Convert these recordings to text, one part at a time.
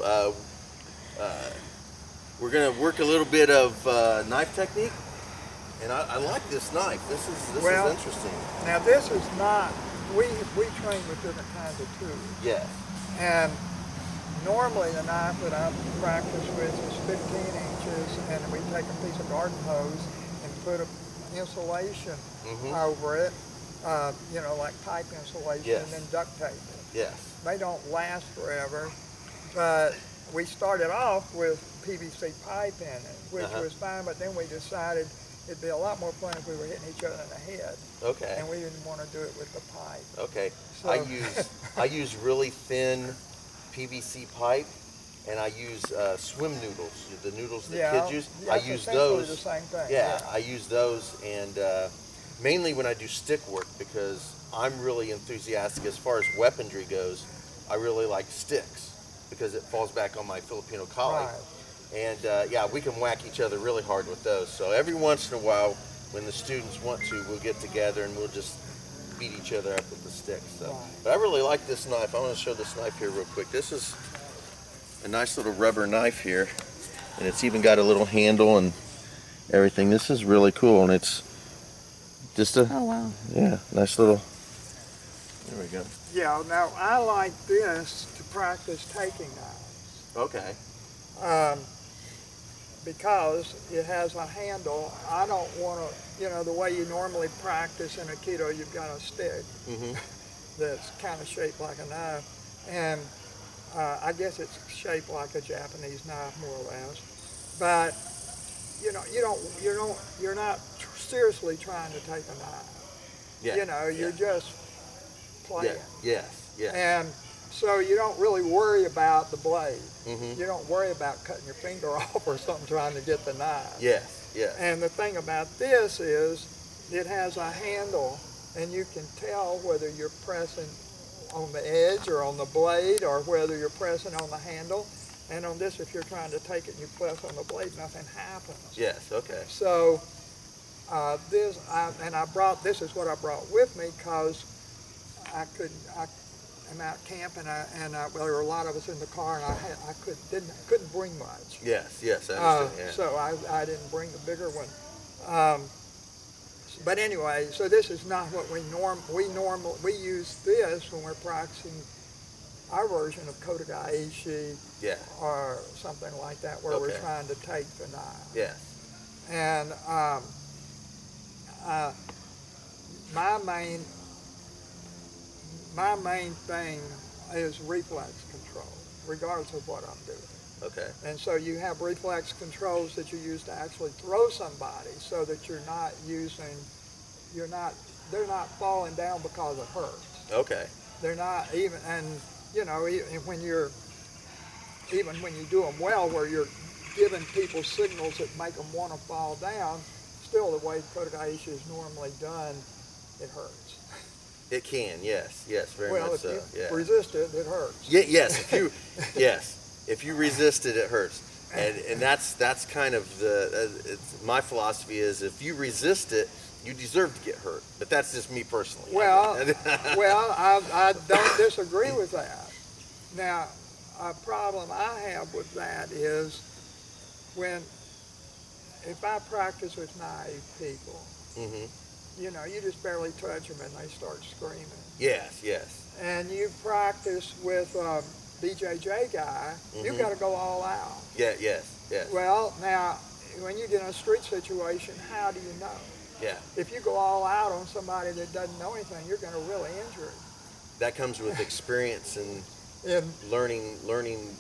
So we're going to work a little bit of knife technique, and I like this knife. This is interesting. Now this is not. We train with different kinds of tools. Yes. And normally the knife that I practice with is 15 inches, and we take a piece of garden hose and put an insulation over it, like pipe insulation, and then duct tape it. Yes. They don't last forever, but we started off with PVC pipe in it, which was fine, but then we decided it'd be a lot more fun if we were hitting each other in the head. Okay. And we didn't want to do it with the pipe. Okay. So I use really thin PVC pipe, and I use swim noodles, the noodles that kids use. Yeah, I use those. The same thing. Yeah, I use those, and mainly when I do stick work, because I'm really enthusiastic as far as weaponry goes. I really like sticks because it falls back on my Filipino colleague. Right. And we can whack each other really hard with those. So every once in a while, when the students want to, we'll get together and we'll just beat each other up with the sticks. So. Right. But I really like this knife. I want to show this knife here real quick. This is a nice little rubber knife here, and it's even got a little handle and everything. This is really cool, and it's just a nice little. There we go. Yeah. Now I like this to practice taking knives. Okay. Because it has a handle. I don't want to, the way you normally practice in Aikido, you've got a stick that's kind of shaped like a knife, and I guess it's shaped like a Japanese knife, more or less. But you're not seriously trying to take a knife. Yeah. You're just playing. Yeah. Yes. And so you don't really worry about the blade. Mm-hmm. You don't worry about cutting your finger off or something trying to get the knife. Yes. And the thing about this is it has a handle, and you can tell whether you're pressing on the edge or on the blade, or whether you're pressing on the handle. And on this, if you're trying to take it and you press on the blade, nothing happens. Yes. Okay. So this is what I brought with me, because I'm out camping, and there were a lot of us in the car, and I couldn't bring much. Yes, I understand. So I didn't bring the bigger one. But anyway, so this is not what we use this when we're practicing our version of Casagatami, or something like that, where we're trying to take the knife. Yes. And my main thing is reflex control, regardless of what I'm doing. Okay. And so you have reflex controls that you use to actually throw somebody, so that they're not falling down because it hurts. Okay. They're not even, and when you do them well, where you're giving people signals that make them want to fall down, still the way Casagatami is normally done, it hurts. It can, yes, very much so. Well, if you resist it, it hurts. If you resist it, it hurts. And that's kind of my philosophy is, if you resist it, you deserve to get hurt. But that's just me personally. Well, I don't disagree with that. Now, a problem I have with that is if I practice with naive people, you just barely touch them and they start screaming. Yes. And you practice with a BJJ guy, you've got to go all out. Yes. Well, now, when you get in a street situation, how do you know? Yeah. If you go all out on somebody that doesn't know anything, you're going to really injure him. That comes with experience and learning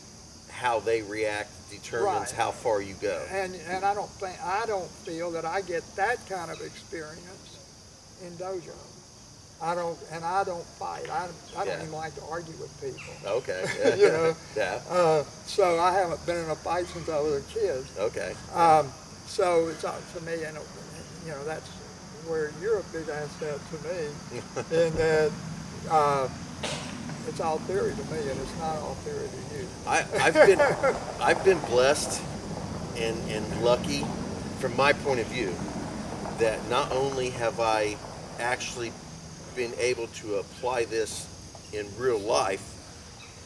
how they react determines how far you go. And I don't feel that I get that kind of experience in dojo. I don't fight. I don't even like to argue with people. Okay. So I haven't been in a fight since I was a kid. Okay. So it's up to me, and that's where you're a big asset to me, in that it's all theory to me, and it's not all theory to you. I've been blessed and lucky, from my point of view, that not only have I actually been able to apply this in real life,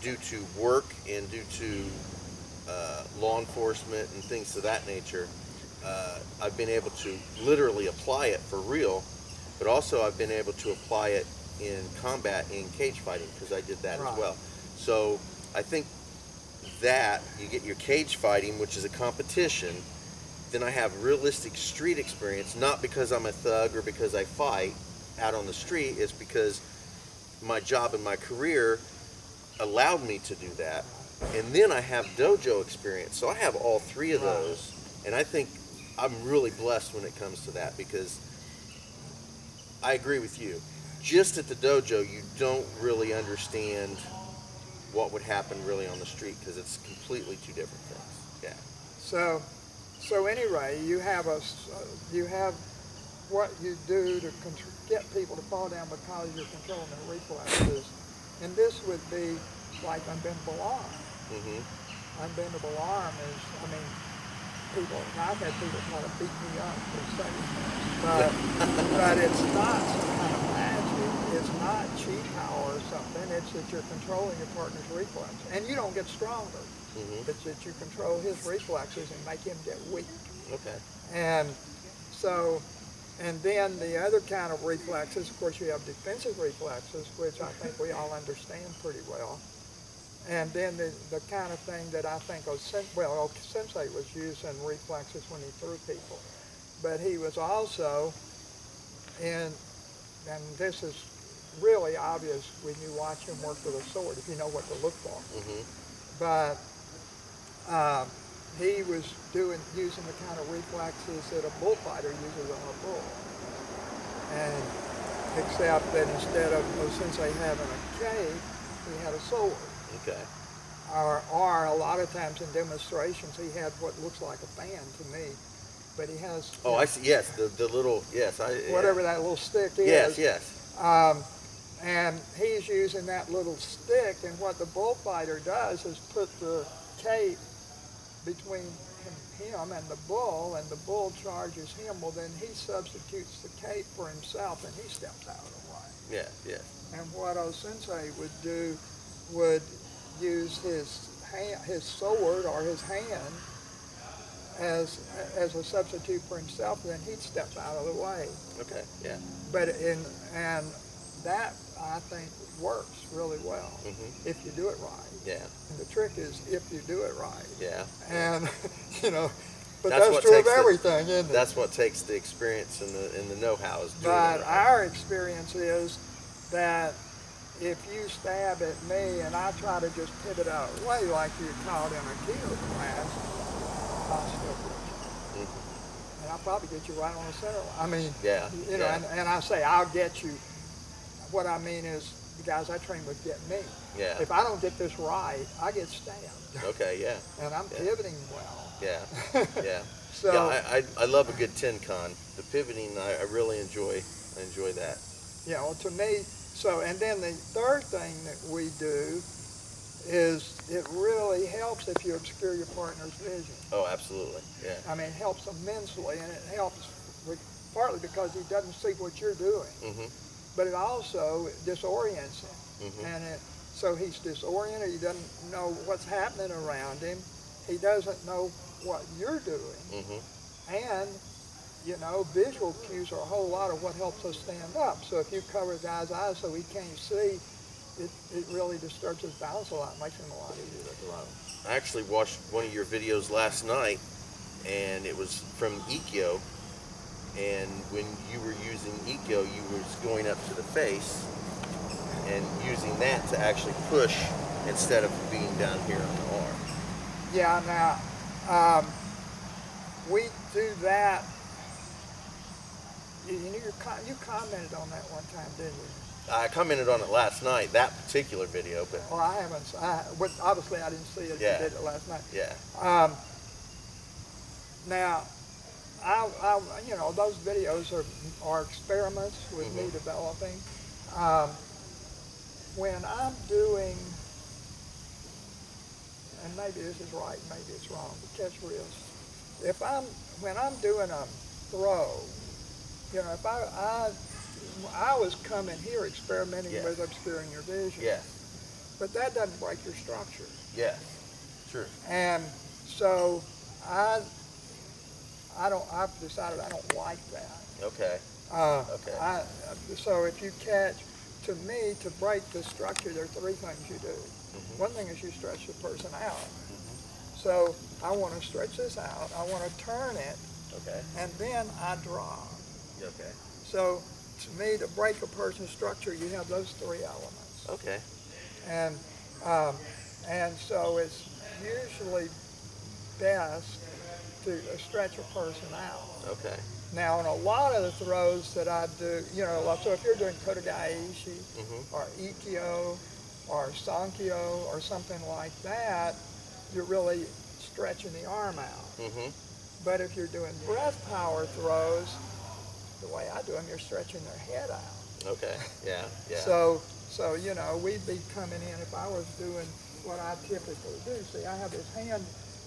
due to work and due to law enforcement and things of that nature, I've been able to literally apply it for real, but also I've been able to apply it in combat, in cage fighting, because I did that as well. So I think that you get your cage fighting, which is a competition, then I have realistic street experience, not because I'm a thug or because I fight out on the street. It's because my job and my career allowed me to do that. And then I have dojo experience. So I have all three of those. And I think I'm really blessed when it comes to that, because I agree with you. Just at the dojo, you don't really understand what would happen really on the street, because it's completely two different things. Yeah. So anyway, you have what you do to get people to fall down because you're controlling their reflexes, and this would be like unbendable arm. Unbendable arm is, I mean, I've had people try to beat me up for saying that, but it's not some kind of magic. It's not chi power or something. It's that you're controlling your partner's reflex, and you don't get stronger. It's that you control his reflexes and make him get weak. Okay. And so, and then the other kind of reflexes, of course, you have defensive reflexes, which I think we all understand pretty well. And then the kind of thing that I think Sensei was using reflexes when he threw people. But he was also and this is really obvious when you watch him work with a sword, if you know what to look for. But he was using the kind of reflexes that a bullfighter uses on a bull. And except that instead of Sensei having a cape, he had a sword. Okay. Or a lot of times in demonstrations, he had what looks like a fan to me, but he has. Oh, I see. Yes, the little. Yes, whatever that little stick is. Yes, yes. And he's using that little stick, and what the bullfighter does is put the cape between him and the bull charges him. Well, then he substitutes the cape for himself, and he steps out of the way. Yeah, yeah. And what Sensei would do would use his sword or his hand as a substitute for himself, and then he'd step out of the way. Okay, yeah. But and that I think works really well if you do it right. Yeah. And the trick is if you do it right. Yeah. And but that's true of everything, isn't it? That's what takes the experience and the know-how is doing But it right. our experience is that if you stab at me and I try to just pivot out of the way like you taught in Aikido class, I'll still get you. And I'll probably get you right on the center line. I mean, yeah, and I say I'll get you. What I mean is the guys I train with get me. Yeah. If I don't get this right, I get stabbed. Okay, yeah. And I'm pivoting well. Yeah, yeah. So yeah, I love a good Tenkan. The pivoting, I really enjoy that. Yeah, well, to me, and then the third thing that we do is it really helps if you obscure your partner's vision. Oh, absolutely, yeah. I mean, it helps immensely, and it helps partly because he doesn't see what you're doing, but it also disorients him. And so he's disoriented, he doesn't know what's happening around him, he doesn't know what you're doing, and visual cues are a whole lot of what helps us stand up. So if you cover a guy's eyes so he can't see, it really disturbs his balance a lot, makes him a lot easier to throw. I actually watched one of your videos last night, and it was from Ikkyo, and when you were using Ikkyo, you were going up to the face and using that to actually push instead of being down here on the arm. Yeah, now, we do that. You commented on that one time, didn't you? I commented on it last night, that particular video, but... Well, I haven't. Obviously, I didn't see it. Yeah. You did it last night. Yeah. Now, those videos are experiments with me developing. When I'm doing, and maybe this is right, maybe it's wrong, but catch real. When I'm doing a throw, if I was coming here experimenting with obscuring your vision. Yeah. but that doesn't break your structure. Yes. True. And so I've decided I don't like that. Okay. Okay. So if you catch, to me, to break the structure, there are three things you do. Mm-hmm. One thing is you stretch the person out. Mm-hmm. So I want to stretch this out. I want to turn it. Okay. And then I drop. Okay. So to me, to break a person's structure, you have those three elements. Okay. And so it's usually best to stretch a person out. Okay. Now, in a lot of the throws that I do, so if you're doing Casagatami Mm-hmm. or Ikkyo or Sankyo or something like that, you're really stretching the arm out. Mm-hmm. But if you're doing breath power throws, the way I do them, you're stretching their head out. Okay. Yeah. Yeah. So we'd be coming in, if I was doing what I typically do. See, I have this hand,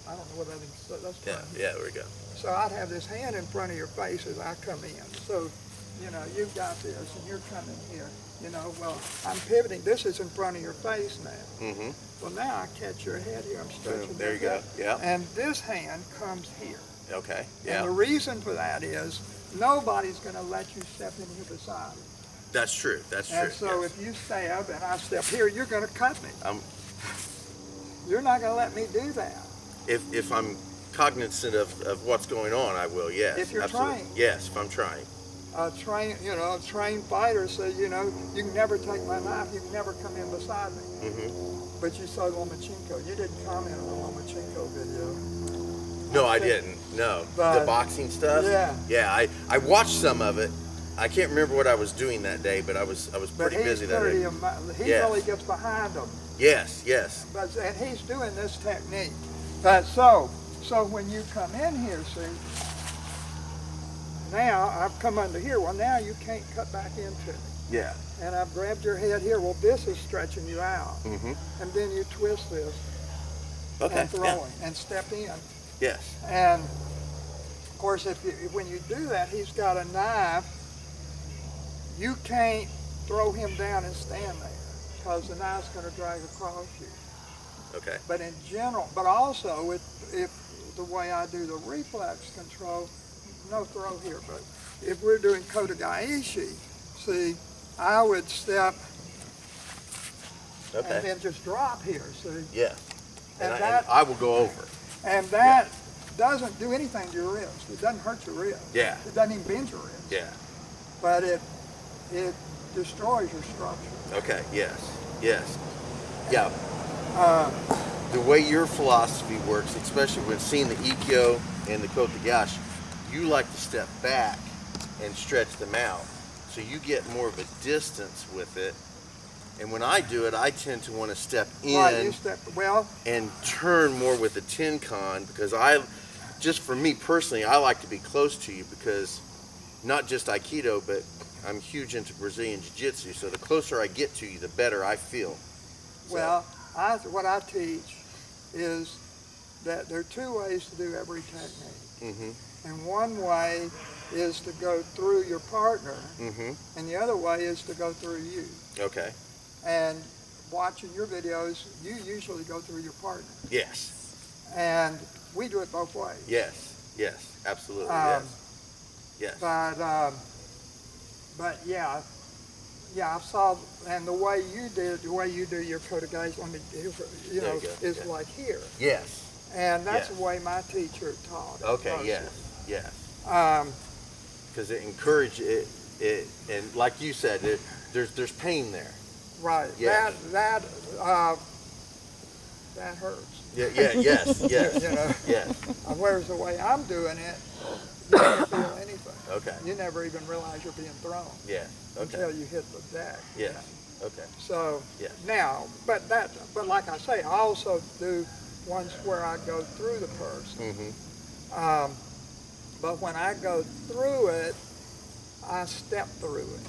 I don't know whether that's Yeah, there we go. So I'd have this hand in front of your face as I come in. So, you've got this and you're coming here. Well, I'm pivoting. This is in front of your face now. Mm-hmm. Well, now I catch your head here. I'm stretching. There you go. Yeah. And this hand comes here. Okay. Yeah. And the reason for that is nobody's going to let you step in here beside me. That's true. That's true. And so yes. if you step and I step here, you're going to cut me. I'm You're not going to let me do that. If I'm cognizant of what's going on, I will. Yes. If you're absolutely. trying. Yes, if I'm trying. A trained fighter says, you can never take my knife, you can never come in beside me. Mm-hmm. But you saw Lomachenko. You didn't comment on the Lomachenko video. No, I didn't. No. But, the boxing stuff? Yeah. Yeah, I watched some of it. I can't remember what I was doing that day, but I was pretty busy that day. He Yes. really gets behind them. Yes, yes. And he's doing this technique. But so when you come in here, see, now I've come under here. Well, now you can't cut back into me. Yeah. And I've grabbed your head here. Well, this is stretching you out. Mm-hmm. And then you twist this Okay. and throw it and step in. Yes. And of course, when you do that, he's got a knife. You can't throw him down and stand there because the knife's going to drag across you. Okay. But in general, but also if the way I do the reflex control, no throw here, but if we're doing Casagatami, see, I would step Okay. and then just drop here, see. Yeah. And that- I will go over. And that doesn't do anything to your wrist. It doesn't hurt your wrist. Yeah. It doesn't even bend your wrist. Yeah. But it destroys your structure. Okay. Yes. Yes. Yeah. The way your philosophy works, especially when seeing the Ikkyo and the Kotegashi, you like to step back and stretch them out. So you get more of a distance with it. And when I do it, I tend to want to step in Right, you step, and turn more with the Tenkan because just for me personally, I like to be close to you because not just Aikido, but I'm huge into Brazilian Jiu-Jitsu. So the closer I get to you, the better I feel. So, well, what I teach is that there are two ways to do every technique. Mm-hmm. And one way is to go through your partner, Mm-hmm. and the other way is to go through you. Okay. And watching your videos, you usually go through your partner. Yes. And we do it both ways. Yes. Yes. Absolutely. Yes. But yeah, I saw, and the way you do your Kotegashi, is like here. Yes. And that's Yes. the way my teacher taught it. Okay. mostly. Yes. Yes. Um, Because it encourages it, and like you said, there's pain there. right. Yeah. That hurts. Yeah. Yeah. Yes. Yes. Yes. Whereas the way I'm doing it, you don't feel anything. Okay. You never even realize you're being thrown Yeah. Okay. until you hit the deck. Yes. Okay. So Yeah. now, but like I say, I also do ones where I go through the person. Mm-hmm. But when I go through it, I step through it.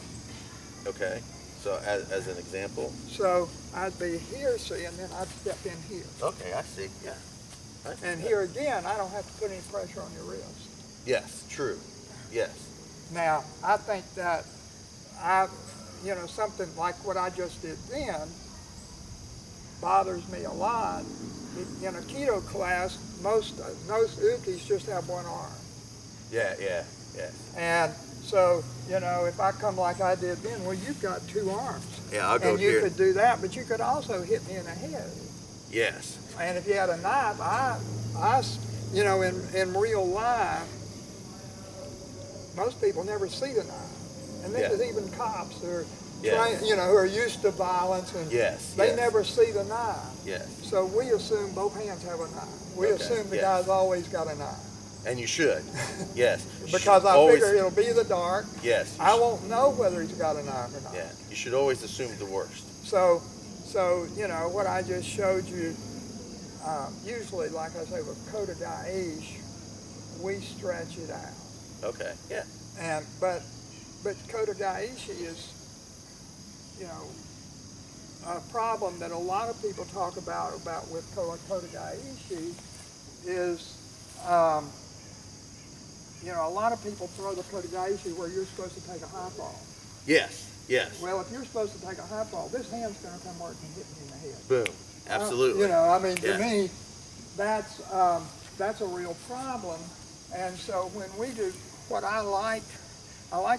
Okay. So as an example. So I'd be here, see, and then I'd step in here. Okay, I see. Yeah. And here again, I don't have to put any pressure on your wrist. Yes. True. Yes. Now, I think that something like what I just did then, bothers me a lot. In a keto class, most ukis just have one arm. Yeah. And so, if I come like I did then, well, you've got two arms. Yeah, I'll go and you here. could do that, but you could also hit me in the head. Yes. And if you had a knife, in real life, most people never see the knife. And this is even cops who are who are used to violence, and they never see the knife. Yes. So we assume both hands have a knife. We assume the guy's always got a knife. And you should. Yes. Because I figure it'll be the dark. Yes. I won't know whether he's got a knife or not. Yeah. You should always assume the worst. So what I just showed you, usually, like I say, with Casagatami, we stretch it out. Okay. Yeah. But Casagatami is, a problem that a lot of people talk about with Casagatami is, a lot of people throw the Casagatami where you're supposed to take a high fall. Yes. Well, if you're supposed to take a high fall, this hand's going to come work and hit me in the head. Boom. Absolutely. To me, that's a real problem. And so when we do what I like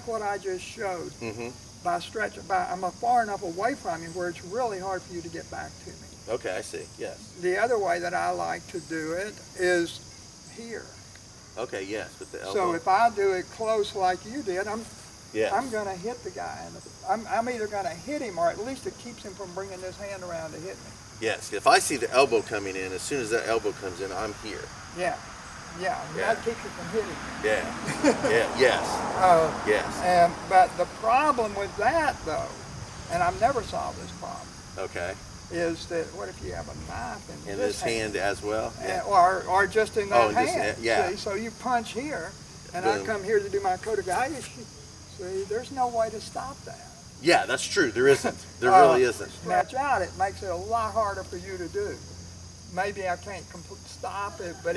what I just showed. Mm-hmm. By stretching, I'm far enough away from you where it's really hard for you to get back to me. Okay, I see. Yes. The other way that I like to do it is here. Okay. Yes, with the elbow. So if I do it close like you did, I'm going to hit the guy. I'm either going to hit him, or at least it keeps him from bringing his hand around to hit me. Yes. If I see the elbow coming in, as soon as that elbow comes in, I'm here. Yeah. That keeps you from hitting. Yeah. Yes. Yes. But the problem with that, though, and I've never solved this problem. Okay. Is that what if you have a knife in this hand as well? Yeah. Or just in that hand. Yeah. See, so you punch here, and Boom. I come here to do my Casagatami. See, there's no way to stop that. Yeah, that's true. There isn't. There really isn't. Stretch out, it makes it a lot harder for you to do. Maybe I can't stop it, but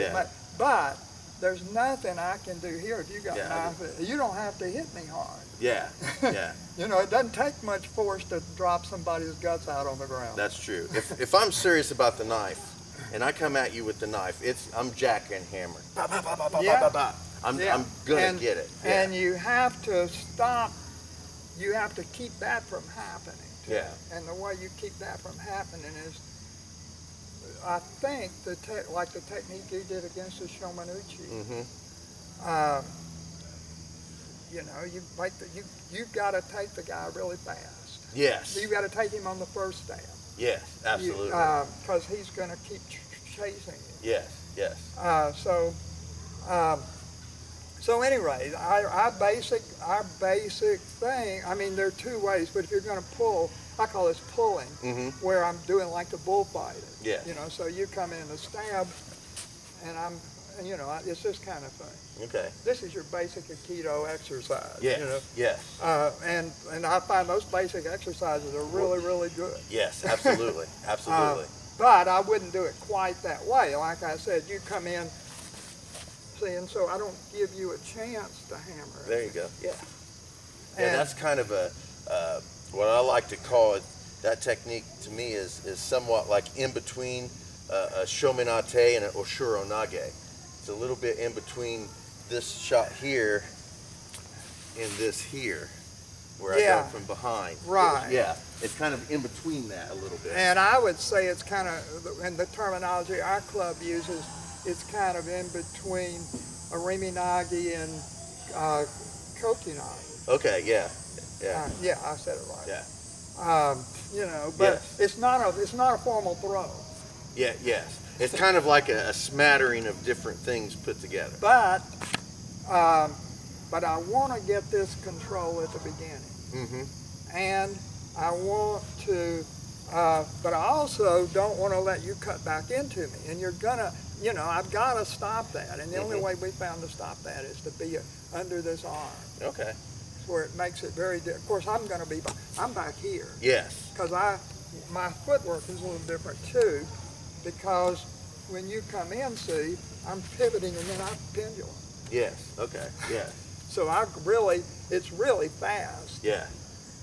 there's nothing I can do here if you got a knife. You don't have to hit me hard. Yeah. It doesn't take much force to drop somebody's guts out on the ground. That's true. If I'm serious about the knife, and I come at you with the knife, I'm jackhammering. I'm gonna get it. Yeah. And you have to stop. You have to keep that from happening. Yeah. And the way you keep that from happening is, I think, like the technique you did against the Shomanuchi. Mm-hmm. You've got to take the guy really fast. Yes. You've got to take him on the first stab. Yes, absolutely. Because he's going to keep chasing you. Yes. So anyway, our basic thing. I mean, there are two ways. But if you're going to pull, I call this pulling, where I'm doing like the bullfighter. Yeah. So you come in to stab, and it's this kind of thing. Okay. This is your basic Aikido exercise. Yes. Yes. And I find those basic exercises are really, really good. Yes, absolutely. Absolutely. But I wouldn't do it quite that way. Like I said, you come in, and so I don't give you a chance to hammer it. There you go. Yeah. And that's kind of what I like to call it. That technique to me is somewhat like in between a shominate and an oshuronage. It's a little bit in between this shot here and this here, where I go from behind. Right. Yeah. It's kind of in between that a little bit. And I would say it's kind of, in the terminology our club uses, it's kind of in between a Riminagi and Kokinagi. Okay, yeah. Yeah, I said it right. Yeah. But it's not a formal throw. Yeah, yes. It's kind of like a smattering of different things put together. But I want to get this control at the beginning. Mm-hmm. And I want to, but I also don't want to let you cut back into me. And you're gonna, I've got to stop that. And the only way we found to stop that is to be under this arm. Okay. Where it makes it very, of course I'm back here. Yes. Because my footwork is a little different too, because when you come in, see, I'm pivoting and then I pendulum. Yes, okay, yeah. So it's really fast. Yeah.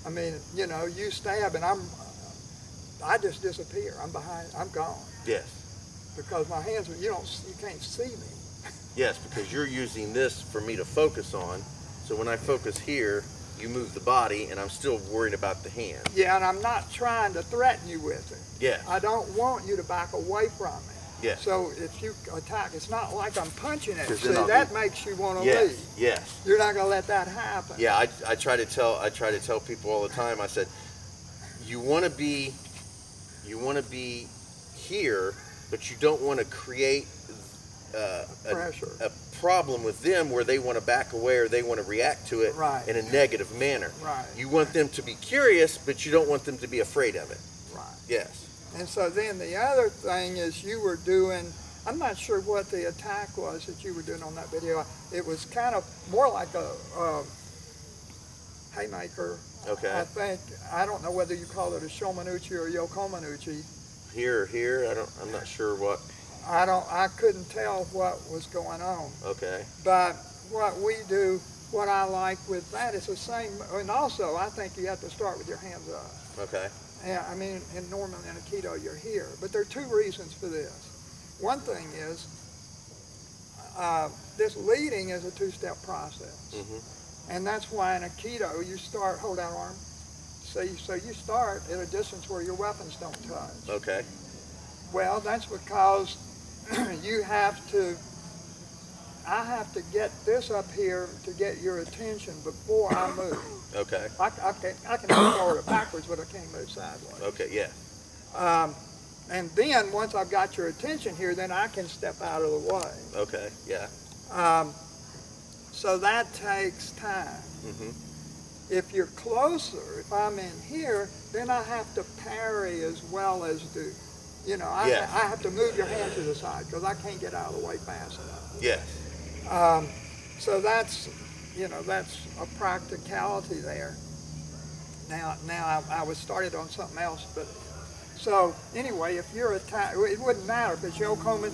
I mean, you stab and I just disappear. I'm gone. Yes. Because my hands are, you can't see me. Yes, because you're using this for me to focus on. So when I focus here, you move the body, and I'm still worried about the hand. Yeah, and I'm not trying to threaten you with it. Yeah. I don't want you to back away from me. Yeah. So if you attack, it's not like I'm punching it. 'Cause See, then that makes you want to Yes. leave. Yes. You're not going to let that happen. Yeah, I try to tell people all the time. I said, you want to be here, but you don't want to create Pressure. a problem with them where they want to back away or they want to react to it Right. in a negative manner. Right. You want them to be curious, but you don't want them to be afraid of it. Right. Yes. And so then the other thing is you were doing, I'm not sure what the attack was that you were doing on that video. It was kind of more like a haymaker. Okay. I think, I don't know whether you call it a shomanuchi or yokomanuchi. Here, I'm not sure what. I couldn't tell what was going on. Okay. But what we do, what I like with that is the same, and also I think you have to start with your hands up. Okay. Yeah, I mean, and normally in Aikido you're here, but there are two reasons for this. One thing is, this leading is a two-step process. And that's why in Aikido you start, hold out arm, so you start at a distance where your weapons don't touch. Okay. Well, that's because I have to get this up here to get your attention before I move. Okay. I can move forward or backwards, but I can't move sideways. Okay, yeah. And then once I've got your attention here, then I can step out of the way. Okay, yeah. So that takes time. If you're closer, if I'm in here, then I have to parry as well as do. You know, I have to move your hand to the side because I can't get out of the way fast enough. Yes. So that's a practicality there. Now I was started on something else, but so anyway, if you're attacked, it wouldn't matter because Yokomen.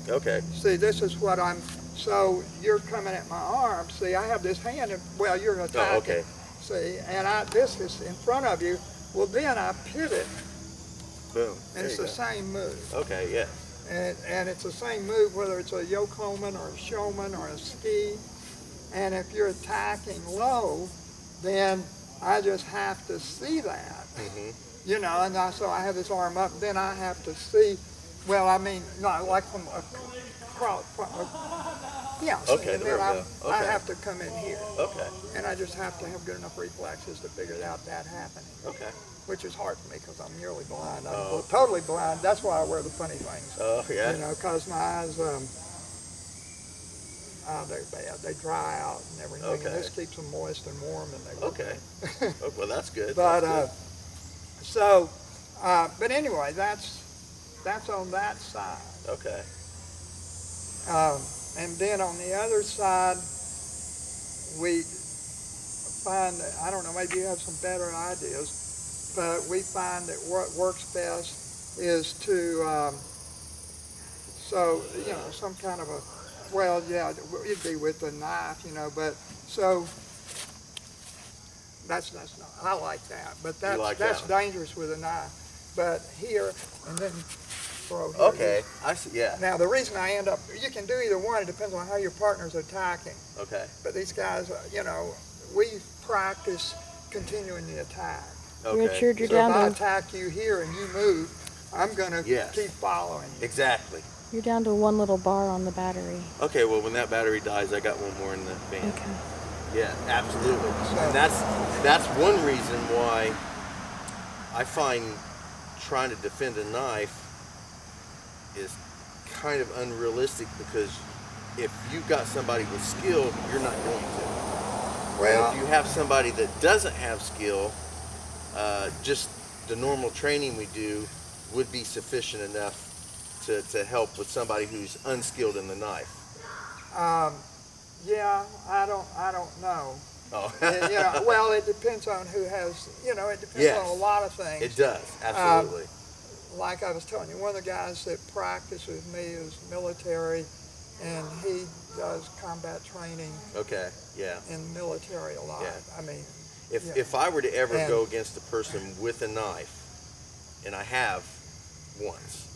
Okay. See, this is what I'm. So you're coming at my arm. See, I have this hand. Well, you're attacking. Oh, okay. See, and this is in front of you. Well, then I pivot. Boom. And it's the same move. Okay, yeah. And it's the same move whether it's a yokomen or a shoman or a ski. And if you're attacking low, then I just have to see that. You know, and so I have this arm up, then I have to see, well, I mean, not like from a crowd. Yeah, okay, and then I okay. have to come in here. Okay. And I just have to have good enough reflexes to figure out that happening. Okay. Which is hard for me because I'm nearly blind. I'm totally blind. That's why I wear the funny things. Oh, yeah. You know, because my eyes, they're bad. They dry out and everything. Okay. And this keeps them moist and warm, and they look Okay. good. Oh, well, that's good. But that's good. but anyway, that's on that side. Okay. And then on the other side, we find that, I don't know, maybe you have some better ideas, but we find that what works best is to, so, you know, some kind of a, well, yeah, it'd be with a knife, you know, but, so, that's not, I like that, but that's dangerous with a knife. But here, and then throw here. Okay, I see, yeah. Now, the reason I end up, you can do either one, it depends on how your partner's attacking. Okay. But these guys, you know, we practice continuing the attack. Okay. Richard, you're So down if I to attack you here and you move, I'm going to keep following you. Exactly. you're down to one little bar on the battery. Okay, well, when that battery dies, I got one more in the band. Okay. Yeah, absolutely. And that's one reason why I find trying to defend a knife is kind of unrealistic, because if you've got somebody with skill, you're not going to. Well, if you have somebody that doesn't have skill, just the normal training we do would be sufficient enough to help with somebody who's unskilled in the knife. yeah, I don't know. Oh. Yeah, well, it depends on who has, you know, it depends on a lot of things. It does, absolutely. Like I was telling you, one of the guys that practices with me is military, and he does combat training. Okay, yeah. In the military a lot. Yeah. I mean, If I were to ever go against a person with a knife, and I have once.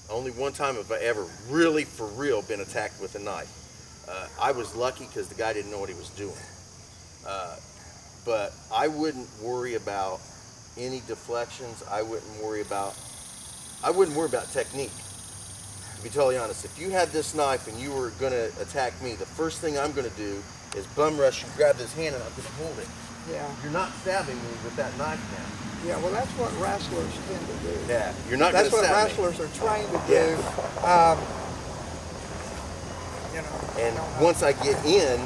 Only one time have I ever really, for real, been attacked with a knife. I was lucky because the guy didn't know what he was doing. But I wouldn't worry about any deflections. I wouldn't worry about technique. To be totally honest, if you had this knife and you were going to attack me, the first thing I'm going to do is bum rush you, grab this hand, and I'm going to hold it. Yeah. You're not stabbing me with that knife now. Yeah, well, that's what wrestlers tend to do. Yeah, you're not going to That's what stab me. wrestlers are trained to do. Yeah. You know. And once I get in,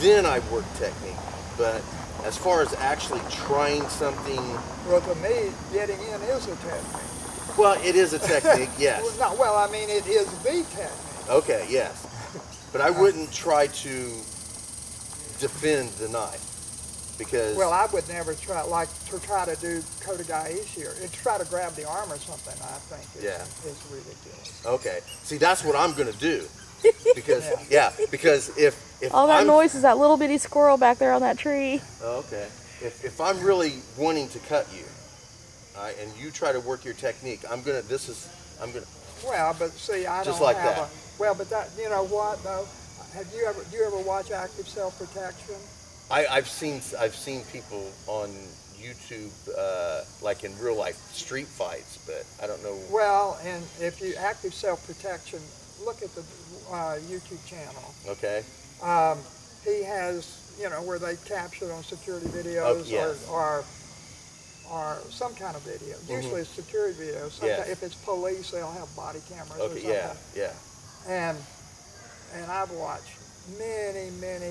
then I work technique. But as far as actually trying something, Well, to me, getting in is a technique. well, it is a technique, yes. Well, I mean, it is the technique. Okay, yes. But I wouldn't try to defend the knife because. Well, I would never try to do Kodagaishi or try to grab the arm or something. I think is ridiculous. Okay, see, that's what I'm going to do. Because because if All that I'm, noise is that little bitty squirrel back there on that tree. Okay, if I'm really wanting to cut you, and you try to work your technique, I'm gonna. Well, but see, I Just don't like have that. well, but that, you know what though? Do you ever watch Active Self-Protection? I've seen people on YouTube like in real life street fights, but I don't know. Well, and if you Active Self-Protection, look at the YouTube channel. Okay. He has, you know, where they capture on security videos or some kind of video. Usually it's security videos. Sometimes if it's police, they'll have body cameras or something. Yeah. And I've watched many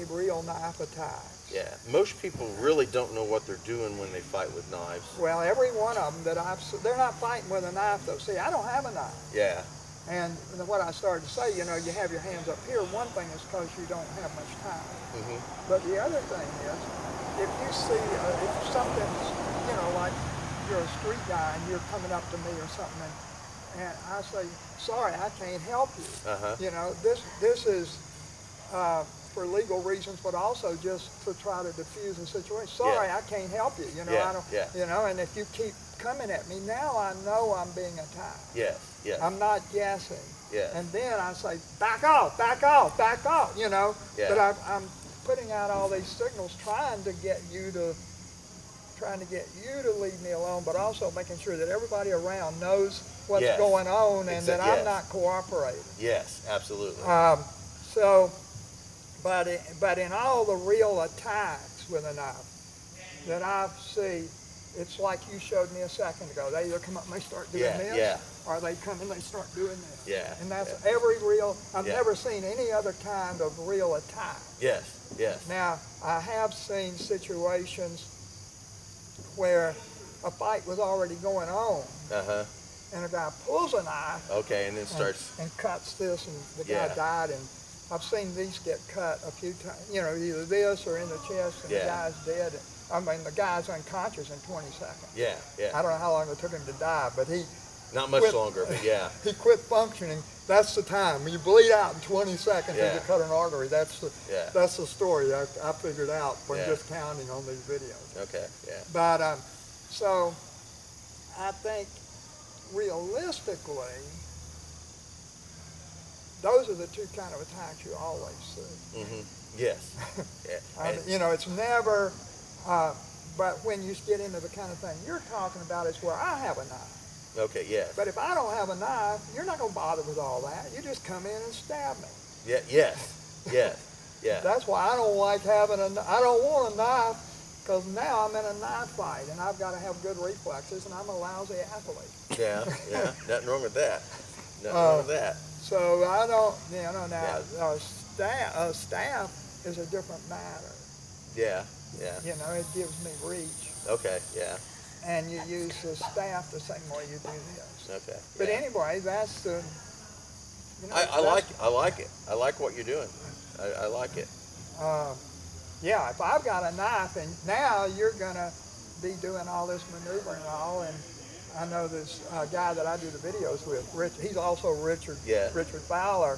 real knife attacks. Yeah. Most people really don't know what they're doing when they fight with knives. Well, every one of them that they're not fighting with a knife though. See, I don't have a knife. Yeah. And what I started to say, you know, you have your hands up here. One thing is because you don't have much time. Mm-hmm. But the other thing is, if you see, if something's, you know, like you're a street guy and you're coming up to me or something, and I say, sorry, I can't help you. You know, this is for legal reasons, but also just to try to diffuse the situation. Sorry, I can't help you. You know, I don't. You know, and if you keep coming at me, now I know I'm being attacked. Yeah. I'm not guessing. Yeah. And then I say, back off, you know. Yeah. But I'm putting out all these signals trying to get you to leave me alone, but also making sure that everybody around knows what's going on and that I'm not cooperating. Yes, absolutely. But in all the real attacks with a knife that I see, it's like you showed me a second ago. They either come up and they start doing this, or they come and they start doing this. Yeah. And that's every real, I've never seen any other kind of real attack. Yes. Now, I have seen situations where a fight was already going on, and a guy pulls a knife, okay, and then starts and cuts this, and the guy died. And I've seen these get cut a few times, you know, either this or in the chest, and the guy's dead. I mean, the guy's unconscious in 20 seconds. Yeah. I don't know how long it took him to die, but he Not much longer, but yeah. he quit functioning. That's the time. When you bleed out in 20 seconds and you cut an artery, that's the story I figured out from just counting on these videos. Okay, yeah. But so I think realistically, those are the two kind of attacks you always see. Mm-hmm. Yes. Yeah. You know, it's never. But when you get into the kind of thing you're talking about, it's where I have a knife. Okay, yes. But if I don't have a knife, you're not going to bother with all that. You just come in and stab me. Yeah. Yes. That's why I don't like having I don't want a knife, because now I'm in a knife fight and I've got to have good reflexes, and I'm a lousy athlete. Yeah. Nothing wrong with that. Nothing wrong with that. So I don't, you know, now staff is a different matter. Yeah. You know, it gives me reach. Okay, yeah. And you use the staff the same way you do this. Okay. But anyway, that's the. You know, I like it. I like what you're doing. I like it. Yeah, if I've got a knife, and now you're gonna be doing all this maneuvering and all, and I know this guy that I do the videos with, Rich. He's also Richard. Yeah. Richard Fowler.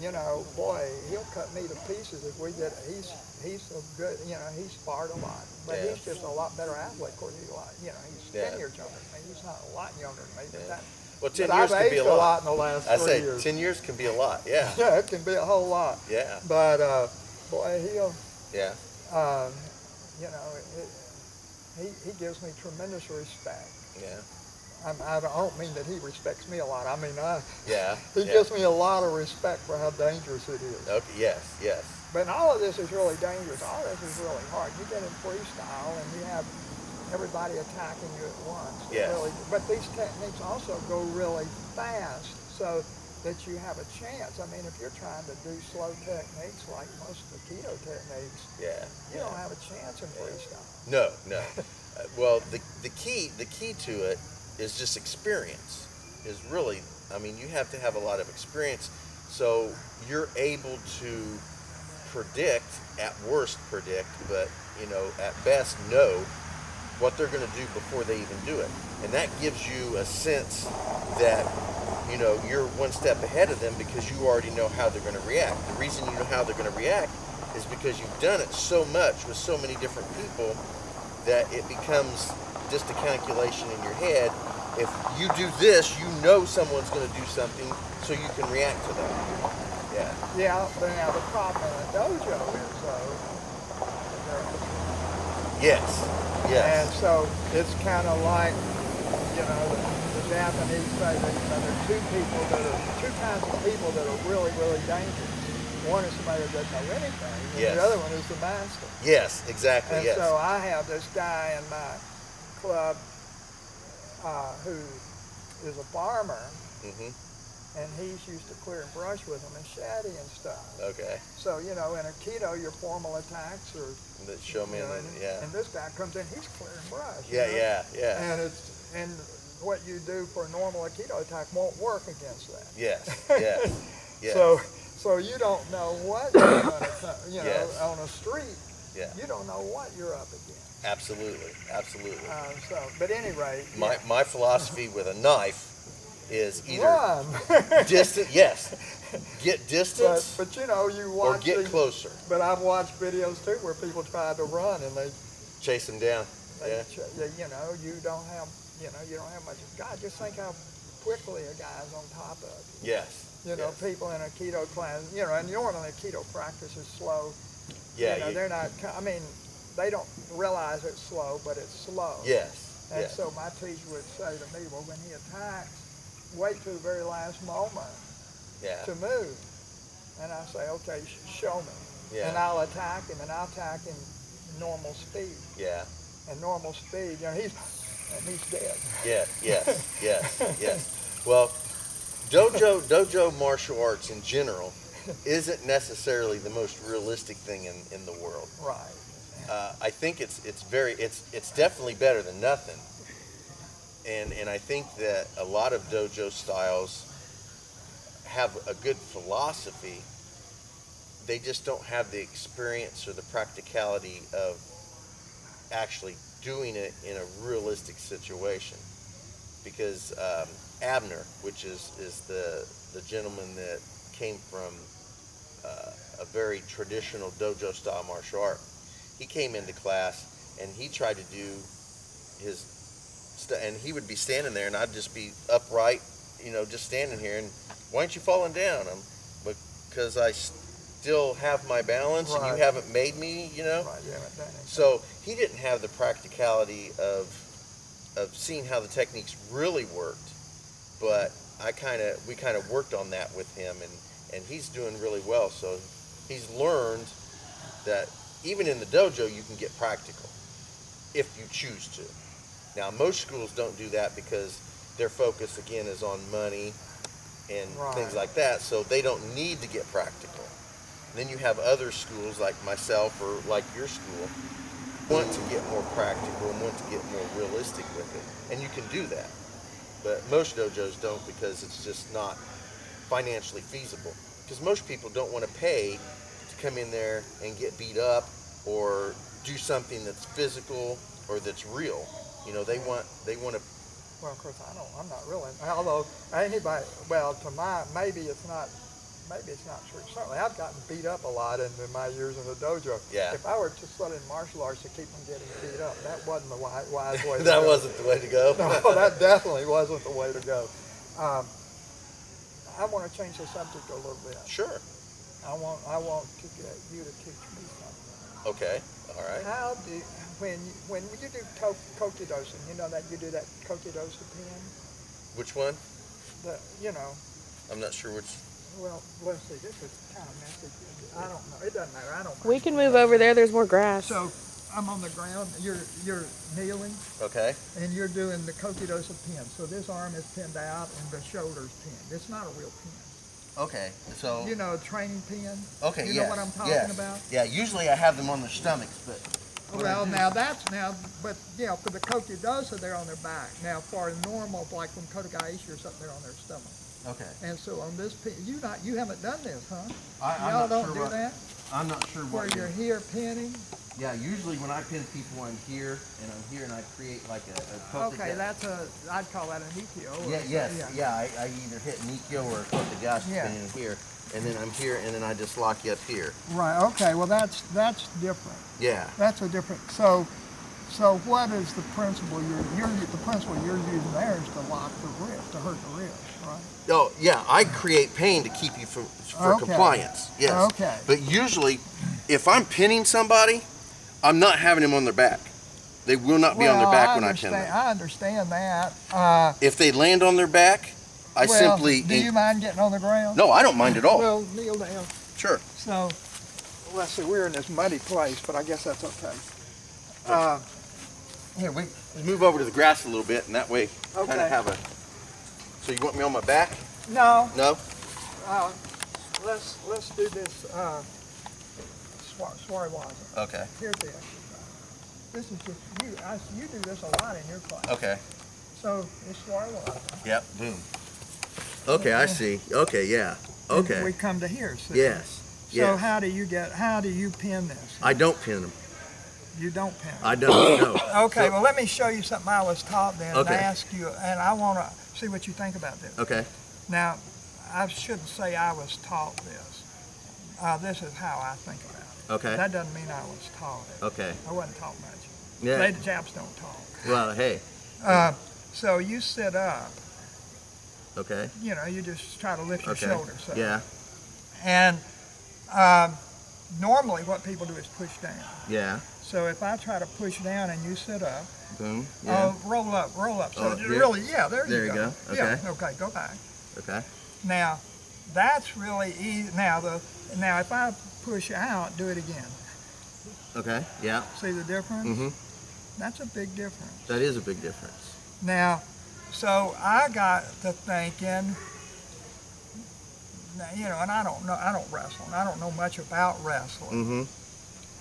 you know, boy, he'll cut me to pieces if we get. He's so good, you know. He's sparred a lot, but Yeah. he's just a lot better athlete. Of course, he's a lot, you know, he's 10 years younger than me. He's not a lot younger than me, but Yeah. that. Well, 10 But years I've can be aged a a lot. lot in the last I 3 say years. 10 years can be a lot. Yeah. Yeah, it can be a whole lot. Yeah. But boy, he'll, Yeah. you know, he gives me tremendous respect. Yeah. I don't mean that he respects me a lot. I mean, Yeah. he Yeah. gives me a lot of respect for how dangerous it is. Okay. Yes. Yes. But all of this is really dangerous. All of this is really hard. You get in freestyle and you have everybody attacking you at once. Yes. Really, but these techniques also go really fast so that you have a chance. I mean, if you're trying to do slow techniques like most Aikido techniques, Yeah. you don't have a chance in freestyle. No. No. Well, the key to it is just experience. Is really, I mean, you have to have a lot of experience, so you're able to predict, at worst predict, but you know, at best know what they're going to do before they even do it, and that gives you a sense that you know you're one step ahead of them because you already know how they're going to react. The reason you know how they're going to react is because you've done it so much with so many different people that it becomes just a calculation in your head. If you do this, you know someone's going to do something, so you can react to that. Yeah. Yeah, but now the problem in a dojo is though, Yes. and Yes. so it's kind of like, you know, the Japanese say that, you know, there are two kinds of people that are really, really dangerous. One is somebody that doesn't know anything, and Yes. the other one is the master. Yes. Exactly. And Yes. so I have this guy in my club who is a farmer, Mhm. and he's used to clear and brush with him and shaddy and stuff. Okay. So, you know, in Aikido, your formal attacks are, That show me. you know, Yeah. and this guy comes in, he's clear and brush. Yeah. you know? Yeah. Yeah. And what you do for a normal Aikido attack won't work against that. Yes. Yes. Yes. So you don't know what you're going to, you know, Yes. on a street, Yeah. you don't know what you're up against. Absolutely. Absolutely. But at any rate, My philosophy with a knife is either run. distant. Yes. Get distance but you know, you or watch get closer. But I've watched videos too where people tried to run and Chase them down. Yeah. you know, you don't have much. God, just think how quickly a guy's on top of you. Yes. You know, Yes. people in Aikido class, you know, and normally Aikido practice is slow. Yeah. You know, they're not, I mean, they don't realize it's slow, but it's slow. Yes. And Yes. so my teacher would say to me, well, when he attacks, wait to the very last moment Yeah. to move. And I say, okay, show me. Yeah. And I'll attack him, and I'll attack him normal speed. Yeah. And normal speed, you know, he's dead. Yeah. Yes. Yes. Yes. Well, dojo martial arts in general isn't necessarily the most realistic thing in the world. Right. I think it's definitely better than nothing. And I think that a lot of dojo styles have a good philosophy. They just don't have the experience or the practicality of actually doing it in a realistic situation. Because Abner, which is the gentleman that came from a very traditional dojo style martial art, he came into class and he tried to do his and he would be standing there and I'd just be upright, you know, just standing here, and why aren't you falling down? Because I still have my balance and Right. you haven't made me, you know. Right, you haven't done it. So he didn't have the practicality of seeing how the techniques really worked, but we kind of worked on that with him, and he's doing really well. So he's learned that even in the dojo you can get practical if you choose to. Now most schools don't do that because their focus again is on money and Right. things like that, so they don't need to get practical. And then you have other schools like myself or like your school want to get more practical and want to get more realistic with it, and you can do that. But most dojos don't because it's just not financially feasible. Because most people don't want to pay to come in there and get beat up or do something that's physical or that's real. You know, they want to. Well, of course, I'm not really. Although anybody, well, maybe it's not maybe it's not true. Certainly, I've gotten beat up a lot in my years in the dojo. Yeah. If I were to study martial arts to keep from getting beat up, that wasn't the wise way to go. That wasn't the way to go. No, that definitely wasn't the way to go. I want to change the subject a little bit. Sure. I want to get you to teach me something. Okay. All right. How do when you do kokidosen, you know that you do that kokidosen pin? Which one? I'm not sure which. Well, let's see. This is kind of messy. I don't know. It doesn't matter. I don't. We can move over there. There's more grass. So I'm on the ground. You're kneeling. Okay. And you're doing the kokidosen pin. So this arm is pinned out and the shoulder's pinned. It's not a real pin. Okay. So. You know, a training pin. Okay. You know what I'm talking about? Yeah. Usually I have them on their stomachs, but. Well, but for the kokidosen, they're on their back. Now, for a normal, like from Kotogaishi or something, they're on their stomach. Okay. And so on this pin, you haven't done this, huh? I'm Y'all don't do that? I'm not sure where what. You're here pinning? Yeah, usually when I pin people, I'm here, and I create like a Okay, I'd call that an Ikkyo. I either hit an Ikkyo or a Kotagashi pinning here, and then I'm here, and then I just lock you up here. Right, okay, well that's different. Yeah. That's a different, so what is the principle the principle you're using there is to lock the wrist, to hurt the wrist, right? Oh, yeah, I create pain to keep you for compliance, yes. Okay. But usually, if I'm pinning somebody, I'm not having them on their back. They will not be on their back when I pin them. I understand that. If they land on their back, I simply... Do you mind getting on the ground? No, I don't mind at all. Well, kneel down. Sure. So, let's see, we're in this muddy place, but I guess that's okay. Here, let's move over to the grass a little bit, and that way kind of have a... So you want me on my back? No. No? Let's do this swariwaza. Okay. Here's the exercise. This is just you do this a lot in your class. Okay. So it's swariwaza. Yep. Boom. Okay, I see. Okay, yeah. Okay. And we come to here. See? Yes. So yes. how do you pin this? I don't pin them. You don't pin them. I don't. No. Okay. So, well, let me show you something I was taught then, okay. and ask you, and I want to see what you think about this. Okay. Now, I shouldn't say I was taught this. This is how I think about it. Okay. That doesn't mean I was taught it. Okay. I wasn't taught much. Yeah. The Japs don't talk. Well, hey. So you sit up. Okay. You know, you just try to lift your shoulders up. Yeah. And normally what people do is push down. Yeah. So if I try to push down and you sit up, boom. Yeah. roll up. So there you go. Okay. Yeah, okay, go back. Okay. Now, that's really easy. Now if I push out, do it again. Okay. Yeah. See the difference? Mm-hmm. That's a big difference. That is a big difference. Now, so I got to thinking, you know, and I don't wrestle, and I don't know much about wrestling. Mm-hmm.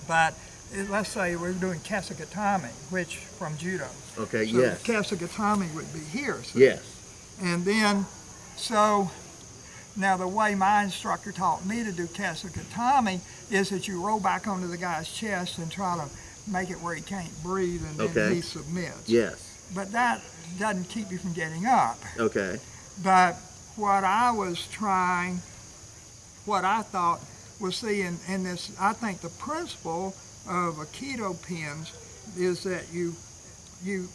But let's say we're doing Casagatami, which from judo. Okay. So yes. Casagatami would be here. So. Yes. And then, so now the way my instructor taught me to do Casagatami is that you roll back onto the guy's chest and try to make it where he can't breathe, and then he submits. Yes. But that doesn't keep you from getting up. Okay. But what I thought was, see, in this, I think the principle of Aikido pins is that you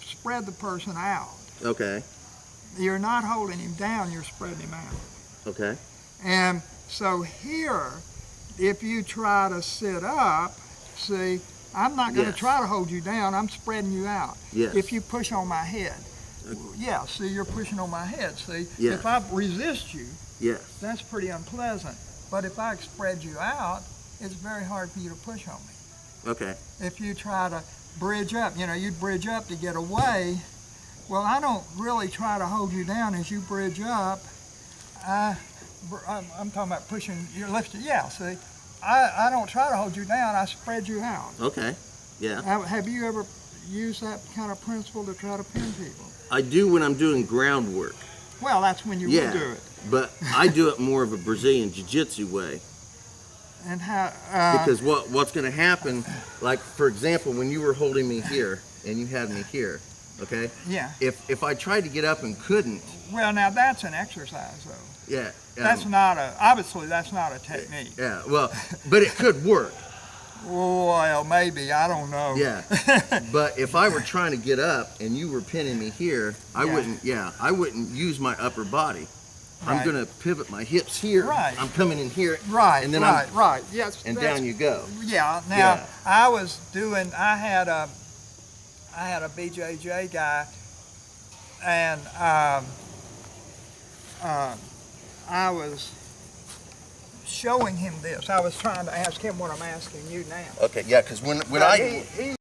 spread the person out. Okay. You're not holding him down, you're spreading him out. Okay. And so here, if you try to sit up, see, I'm not going to try to hold you down, I'm spreading you out. Yes. If you push on my head. Yeah, see, you're pushing on my head, see? Yes. If I resist you, yes. that's pretty unpleasant. But if I spread you out, it's very hard for you to push on me. Okay. If you try to bridge up, you know, you'd bridge up to get away. Well, I don't really try to hold you down as you bridge up. I'm talking about pushing, you're lifting, yeah, see? I don't try to hold you down, I spread you out. Okay. Yeah. Have you ever used that kind of principle to try to pin people? I do when I'm doing groundwork. Well, that's when you will do it. But I do it more of a Brazilian Jiu-Jitsu way. And how? Because what's going to happen, like for example, when you were holding me here and you had me here, okay? Yeah. If I tried to get up and couldn't, Well, now that's an exercise, though. Yeah. That's not obviously that's not a technique. Yeah, well, but it could work. Well, maybe, I don't know. Yeah, but if I were trying to get up and you were pinning me here, I wouldn't use my upper body. Right. I'm gonna pivot my hips here. Right. I'm coming in here. Right, and then right. Yes. and down you go. Yeah, now, Yeah. I had a BJJ guy, and I was showing him this. I was trying to ask him what I'm asking you now. Okay, yeah, because when But I he